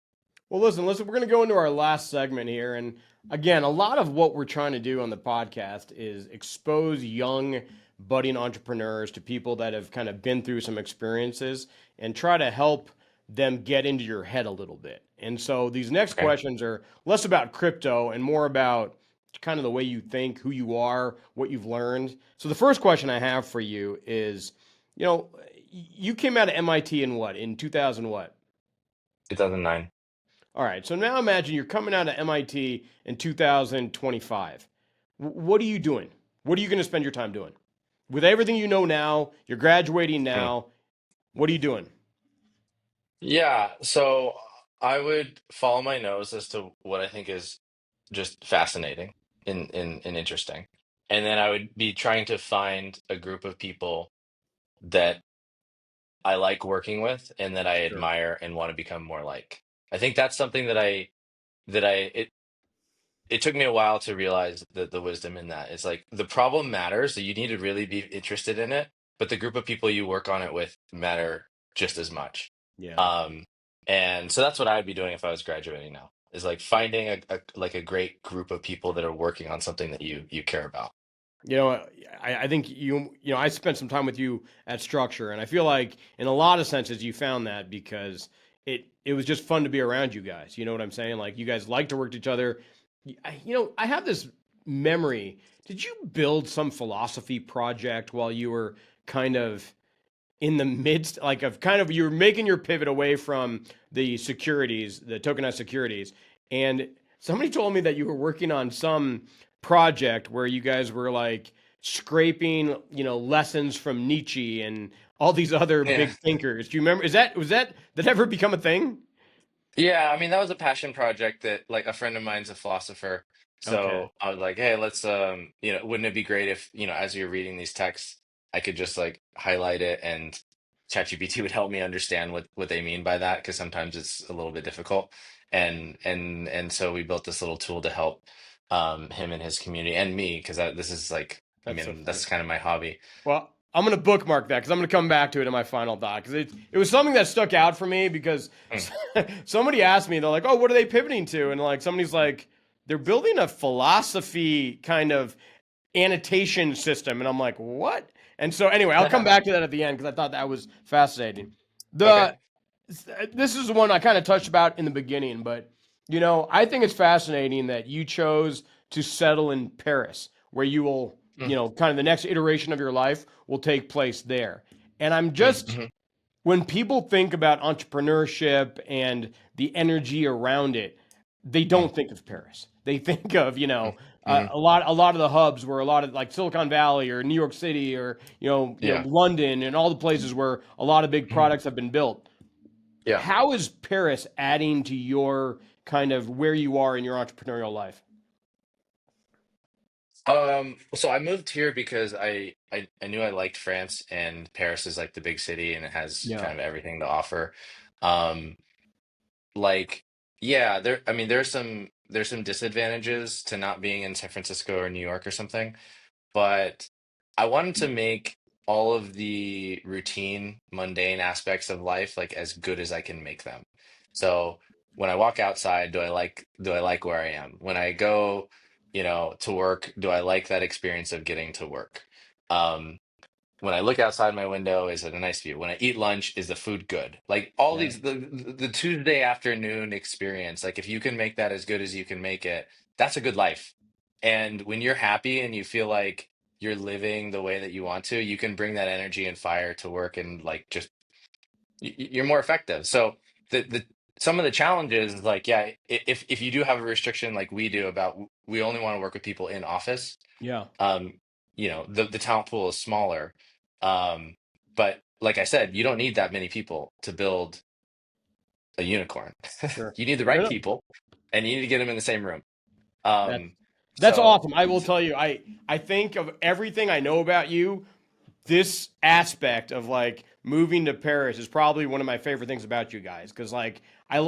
Well, listen, we're going to go into our last segment here. And again, a lot of what we're trying to do on the podcast is expose young, budding entrepreneurs to people that have kind of been through some experiences and try to help them get into your head a little bit. And so these next Okay. questions are less about crypto and more about kind of the way you think, who you are, what you've learned. So the first question I have for you is, you know, you came out of MIT in what? In 2000 what? 2009. All right. So now imagine you're coming out of MIT in 2025. What are you doing? What are you going to spend your time doing? With everything you know now, you're graduating Hmm. now. What are you doing? Yeah, so I would follow my nose as to what I think is just fascinating and interesting. And then I would be trying to find a group of people that I like working with and that I Sure. admire and want to become more like. I think that's something that it took me a while to realize the wisdom in that. It's like the problem matters, so you need to really be interested in it, but the group of people you work on it with matter just as much. Yeah. Um, and so that's what I would be doing if I was graduating now, is like finding a great group of people that are working on something that you care about. You know, I think I spent some time with you at Structure, and I feel like in a lot of senses you found that because it was just fun to be around you guys. You know what I'm saying? Like you guys like to work with each other. I have this memory. Did you build some philosophy project while you were kind of in the midst, like of kind of you were making your pivot away from the securities, the tokenized securities, and somebody told me that you were working on some project where you guys were like scraping, lessons from Nietzsche and all these other Yeah. big thinkers. Do you remember? Is that was that Did that ever become a thing? Yeah, I mean that was a passion project that like a friend of mine's a philosopher. Okay, So I was like, hey, let's wouldn't it be great if, as you're reading these texts, I could just like highlight it and ChatGPT would help me understand what they mean by that because sometimes it's a little bit difficult. And so we built this little tool to help him and his community and me because this is like I that's so mean funny. that's kind of my hobby. Well, I'm gonna bookmark that because I'm gonna come back to it in my final thought because it was something that stuck out for me because Mm, somebody asked me, they're like, "Oh, what are they pivoting to?" And like somebody's like, "They're building a philosophy kind of annotation system," and I'm like, "What?" And so anyway, I'll come back to that at the end because I thought that was fascinating. okay. The This is the one I kind of touched about in the beginning, but I think it's fascinating that you chose to settle in Paris, where you will, Mm, kind of the next iteration of your life will take place there. And I'm mm, just mhm, when people think about entrepreneurship and the energy around it, they mm, don't think of Paris. They think of, mm, mhm. a lot of the hubs where a lot of like Silicon Valley or New York City or Yeah. London and all the places where a lot of big Mhm. products have been built. Yeah. How is Paris adding to your kind of where you are in your entrepreneurial life? So I moved here because I knew I liked France and Paris is like the big city and it has Yeah. kind of everything to offer. Um, like yeah, I mean there's some disadvantages to not being in San Francisco or New York or something, but I wanted to make all of the routine, mundane aspects of life like as good as I can make them. So when I walk outside, do I like where I am? When I go, to work, do I like that experience of getting to work? Um, when I look outside my window, is it a nice view? When I eat lunch, is the food good? Like all Yeah. these, the Tuesday afternoon experience, like if you can make that as good as you can make it, that's a good life. And when you're happy and you feel like you're living the way that you want to, you can bring that energy and fire to work and like just you're more effective. So the some of the challenges is like, yeah, if you do have a restriction like we do about we only want to work with people in office, Yeah. um, the talent pool is smaller. Um, but like I said, you don't need that many people to build a unicorn. Sure. You need the No, right no. people, and you need to get them in the same room. That's Um, that's so awesome. I will tell you, I think of everything I know about you, this aspect of like moving to Paris is probably one of my favorite things about you guys because like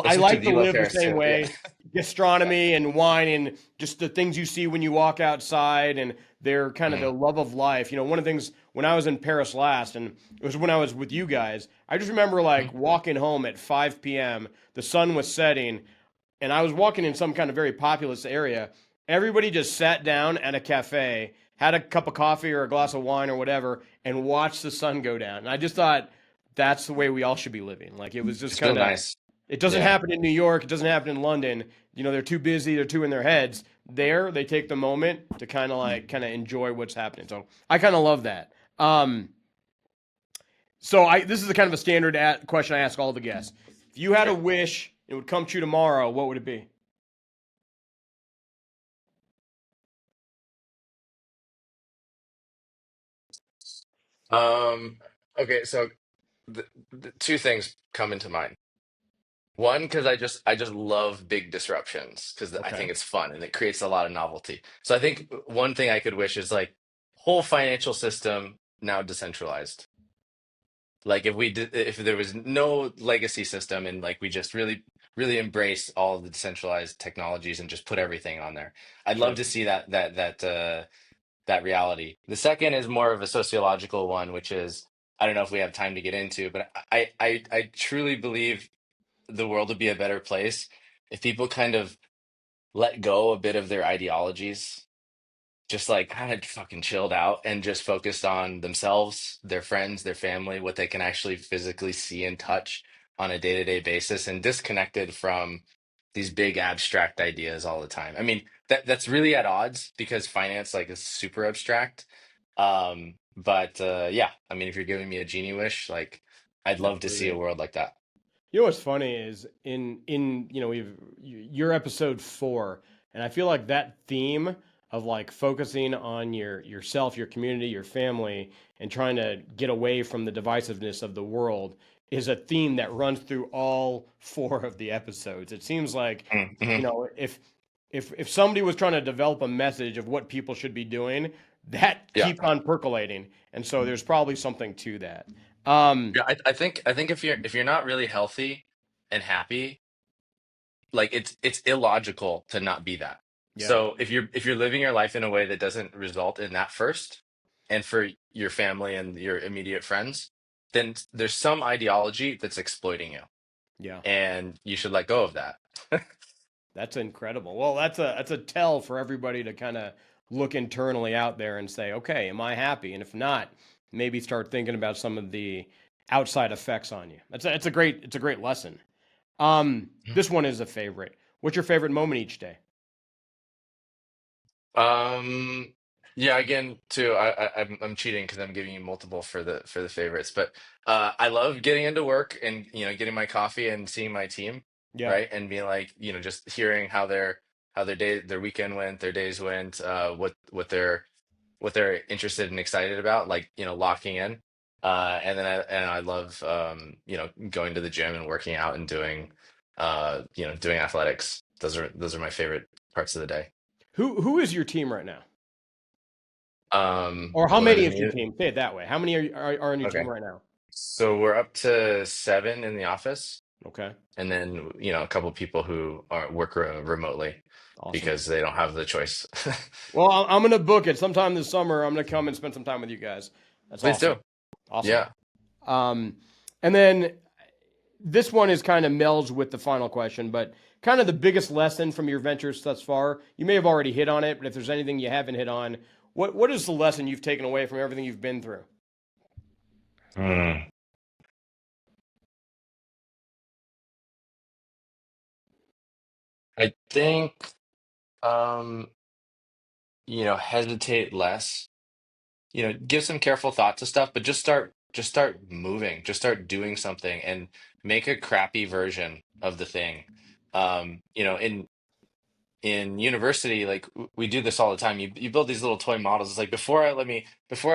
oh, I so too, like to you love live the Paris same too. Yeah, way. yeah. Gastronomy and wine and just the things you see when you walk outside and they're kind of Mhm, the love of life. One of the things when I was in Paris last and it was when I was with you guys, I just remember mhm. like walking home at 5 p.m. The sun was setting and I was walking in some kind of very populous area. Everybody just sat down at a cafe, had a cup of coffee or a glass of wine or whatever, and watched the sun go down. And I just thought that's the way we all should be living. Like it was just It's real kind of, nice. it doesn't Yeah, happen in New York, it doesn't happen in London. They're too busy, they're too in their heads. There, they take the moment to kind of enjoy what's happening. So I kind of love that. So this is a kind of a standard question I ask all the guests. If you had a sure. wish, it would come true tomorrow. What would it be? Um, okay, so the two things come into mind. One, because I just love big disruptions because I Okay. think it's fun and it creates a lot of novelty. So I think one thing I could wish is like whole financial system now decentralized. Like if we did, if there was no legacy system and like we just really embrace all the decentralized technologies and just put everything on there. I'd love Sure. to see that reality. The second is more of a sociological one, which is I don't know if we have time to get into, but I truly believe the world would be a better place if people kind of let go a bit of their ideologies, just like kind of fucking chilled out and just focused on themselves, their friends, their family, what they can actually physically see and touch on a day-to-day basis and disconnected from these big abstract ideas all the time. I mean, that's really at odds because finance like is super abstract. But yeah, I mean, if you're giving me a genie wish, like I'd love to see a Absolutely. world like that. What's funny is we've your episode 4, and I feel like that theme of like focusing on yourself, your community, your family, and trying to get away from the divisiveness of the world is a theme that runs through all four of the episodes. It seems like, Mm-hmm. if somebody was trying to develop a message of what people should be doing, that Yeah. keeps on percolating, and so there's probably something to that. Um, Yeah, I think if you're not really healthy and happy, like it's illogical to not be that. yeah, So if you're living your life in a way that doesn't result in that first, and for your family and your immediate friends, then there's some ideology that's exploiting you, yeah. and you should let go of that. That's incredible. Well, that's a tell for everybody to kind of look internally out there and say, okay, am I happy? And if not, maybe start thinking about some of the outside effects on you. It's a great lesson. This one is a favorite. What's your favorite moment each day? Um, yeah, again, too, I'm cheating because I'm giving you multiple for the favorites, but I love getting into work and getting my coffee and seeing my team, Yeah, right, and being like just hearing how their weekend went, their days went, what they're interested and excited about, like locking in, and I love going to the gym and working out and doing athletics. Those are my favorite parts of the day. who is your team right now, or how What many is is your me? team? Say it that way. How many are on your team Okay. right now? So we're up to 7 in the office, Okay, and then a couple people who are work remotely awesome. because they don't have the choice. Well, I'm gonna book it sometime this summer. I'm gonna come and spend some time with you guys. That's Please awesome. do. Awesome. Yeah. Um, and then this one is kind of melds with the final question, but kind of the biggest lesson from your ventures thus far. You may have already hit on it, but if there's anything you haven't hit on, what is the lesson you've taken away from everything you've been through? Hmm. I think um, hesitate less. Give some careful thought to stuff, but just start moving, just start doing something and make a crappy version of the thing. In university, like we do this all the time. You build these little toy models. It's like before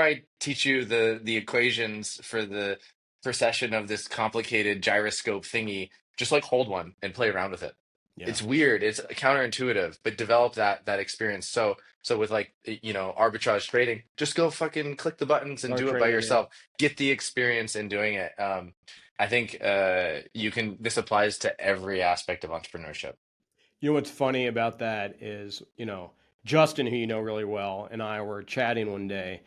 I teach you the equations for the procession of this complicated gyroscope thingy, just like hold one and play around with it. Yeah, It's weird, it's counterintuitive, but develop that experience. So with like arbitrage trading, just go fucking click the buttons and start do it by trading. Yeah. yourself. Get the experience in doing it. I think this applies to every aspect of entrepreneurship. You know what's funny about that is, Justin, who you know really well, and I were chatting one day,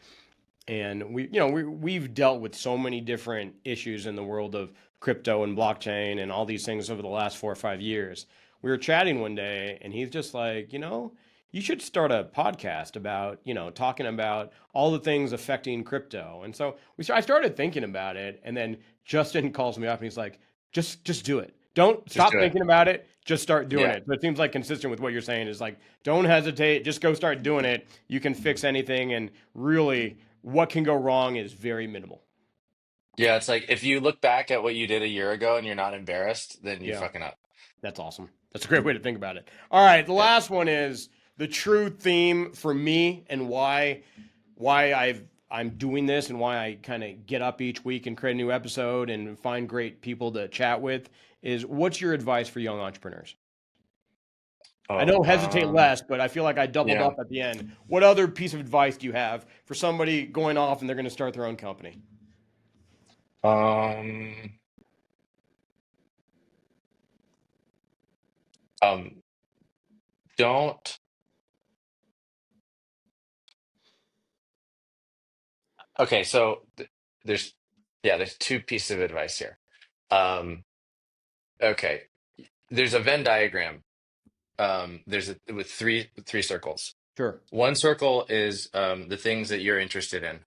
and we've dealt with so many different issues in the world of crypto and blockchain and all these things over the last 4 or 5 years. We were chatting one day, and he's just like, you should start a podcast about, talking about all the things affecting crypto. And so I started thinking about it, and then Justin calls me up and he's like, just do it. Don't Just stop do it. thinking about it. Just start doing Yeah. it. So it seems like consistent with what you're saying is like, don't hesitate. Just go start doing it. You can fix anything, and really, what can go wrong is very minimal. Yeah, it's like if you look back at what you did a year ago and you're not embarrassed, then you're Yeah, fucking up. that's awesome. That's a great way to think about it. All right, the Yeah. last one is the true theme for me and why I'm doing this and why I kind of get up each week and create a new episode and find great people to chat with is what's your advice for young entrepreneurs? I Oh, know hesitate less, but I feel like I doubled yeah. up at the end. What other piece of advice do you have for somebody going off and they're going to start their own company? Um, um, don't. Okay, so there's, yeah, there's two pieces of advice here. Um, okay, there's a Venn diagram. There's with three circles. Sure, One circle is the things that you're interested in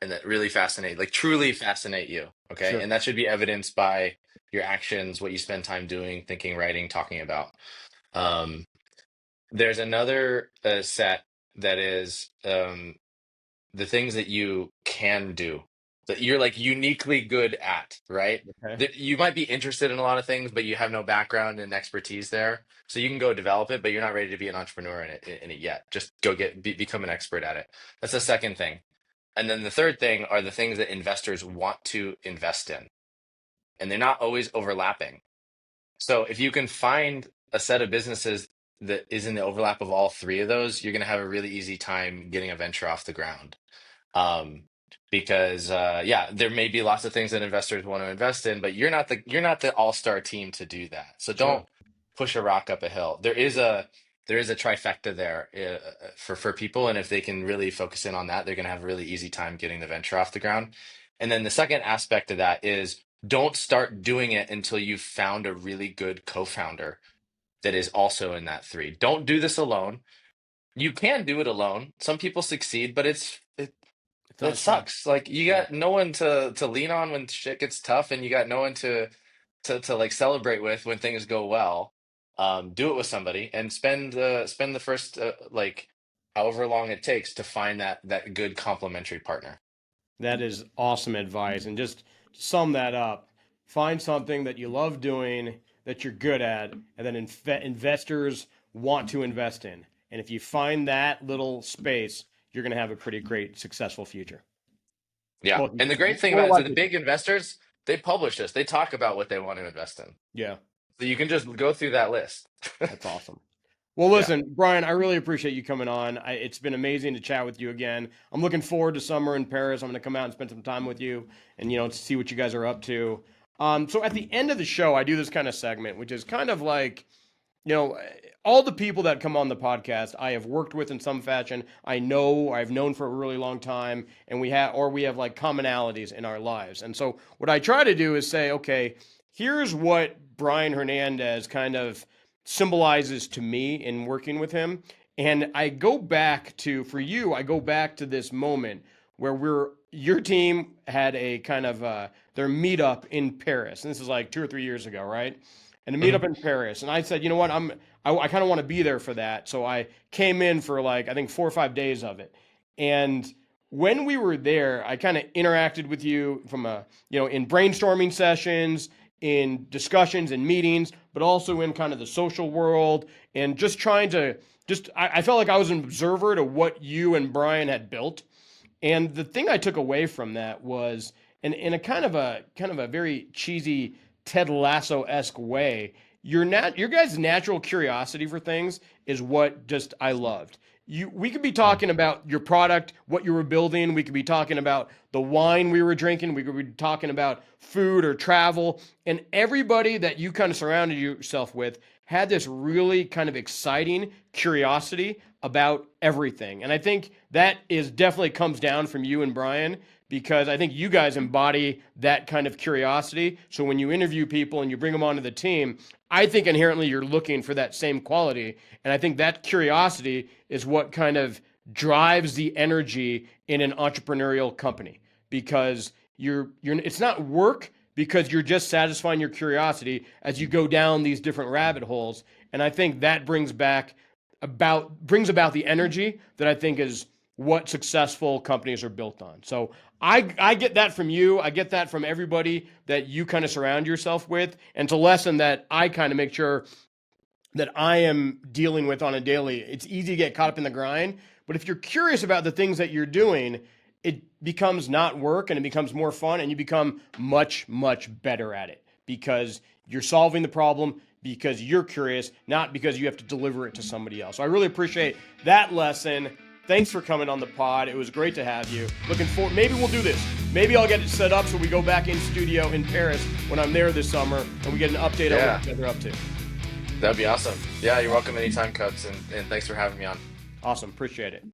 and that really fascinate, like truly fascinate you. Okay, sure, and that should be evidenced by your actions, what you spend time doing, thinking, writing, talking about. Um, there's another set that is the things that you can do, that you're like uniquely good at, right? Okay. That you might be interested in a lot of things, but you have no background and expertise there. So you can go develop it, but you're not ready to be an entrepreneur in it yet. Just go become an expert at it. That's the second thing. And then the third thing are the things that investors want to invest in, and they're not always overlapping. So if you can find a set of businesses that is in the overlap of all three of those, you're going to have a really easy time getting a venture off the ground. Um, because yeah, there may be lots of things that investors want to invest in, but you're not the all-star team to do that. So Sure. don't push a rock up a hill. There is a trifecta there for people, and if they can really focus in on that, they're going to have a really easy time getting the venture off the ground. And then the second aspect of that is don't start doing it until you've found a really good co-founder that is also in that three. Don't do this alone. You can do it alone. Some people succeed, but It's not that as fun. sucks. Like you Yeah. got no one to lean on when shit gets tough, and you got no one to like celebrate with when things go well. Do it with somebody and spend the first like however long it takes to find that good complementary partner. That is awesome advice. And just to sum that up, find something that you love doing, that you're good at, and then investors want to invest in. And if you find that little space, you're going to have a pretty great, successful future. Yeah. Well, And the great thing more about it is that the likely. big investors, they publish this. They talk about what they want to invest in. Yeah, So you can just go through that list. that's awesome. Well, Yeah. listen, Bryan, I really appreciate you coming on. It's been amazing to chat with you again. I'm looking forward to summer in Paris. I'm going to come out and spend some time with you and, see what you guys are up to. So at the end of the show, I do this kind of segment, which is kind of like, you know, all the people that come on the podcast, I have worked with in some fashion. I've known for a really long time, and we have like commonalities in our lives. And so what I try to do is say, okay, here's what Bryan Hernandez kind of symbolizes to me in working with him. And I go back to, for you, I go back to this moment where your team had a kind of their meetup in Paris. And this is like 2 or 3 years ago, right? And a meetup Mhm. in Paris. And I said, you know what, I kind of want to be there for that. So I came in for like I think 4 or 5 days of it. And when we were there, I kind of interacted with you from in brainstorming sessions, in discussions and meetings, but also in kind of the social world and just trying to I felt like I was an observer to what you and Bryan had built. And the thing I took away from that was, in a kind of a very cheesy Ted Lasso esque way, your guys' natural curiosity for things is what just I loved. We could be talking about your product, what you were building. We could be talking about the wine we were drinking. We could be talking about food or travel. And everybody that you kind of surrounded yourself with had this really kind of exciting curiosity about everything. And I think that is definitely comes down from you and Bryan, because I think you guys embody that kind of curiosity. So when you interview people and you bring them onto the team, I think inherently you're looking for that same quality. And I think that curiosity is what kind of drives the energy in an entrepreneurial company, because you're it's not work, because you're just satisfying your curiosity as you go down these different rabbit holes. And I think that brings about the energy that I think is what successful companies are built on. So I get that from you. I get that from everybody that you kind of surround yourself with. And to lesson that, I kind of make sure that I am dealing with on a daily. It's easy to get caught up in the grind, but if you're curious about the things that you're doing, it becomes not work and it becomes more fun, and you become much, much better at it because you're solving the problem because you're curious, not because you have to deliver it to somebody else. So I really appreciate that lesson. Thanks for coming on the pod. It was great to have you. Looking forward. Maybe we'll do this. Maybe I'll get it set up so we go back in studio in Paris when I'm there this summer and we get an update on Yeah, what they're up to. that'd be awesome. Yeah, you're welcome anytime, Cubs, and thanks for having me on. Awesome. Appreciate it.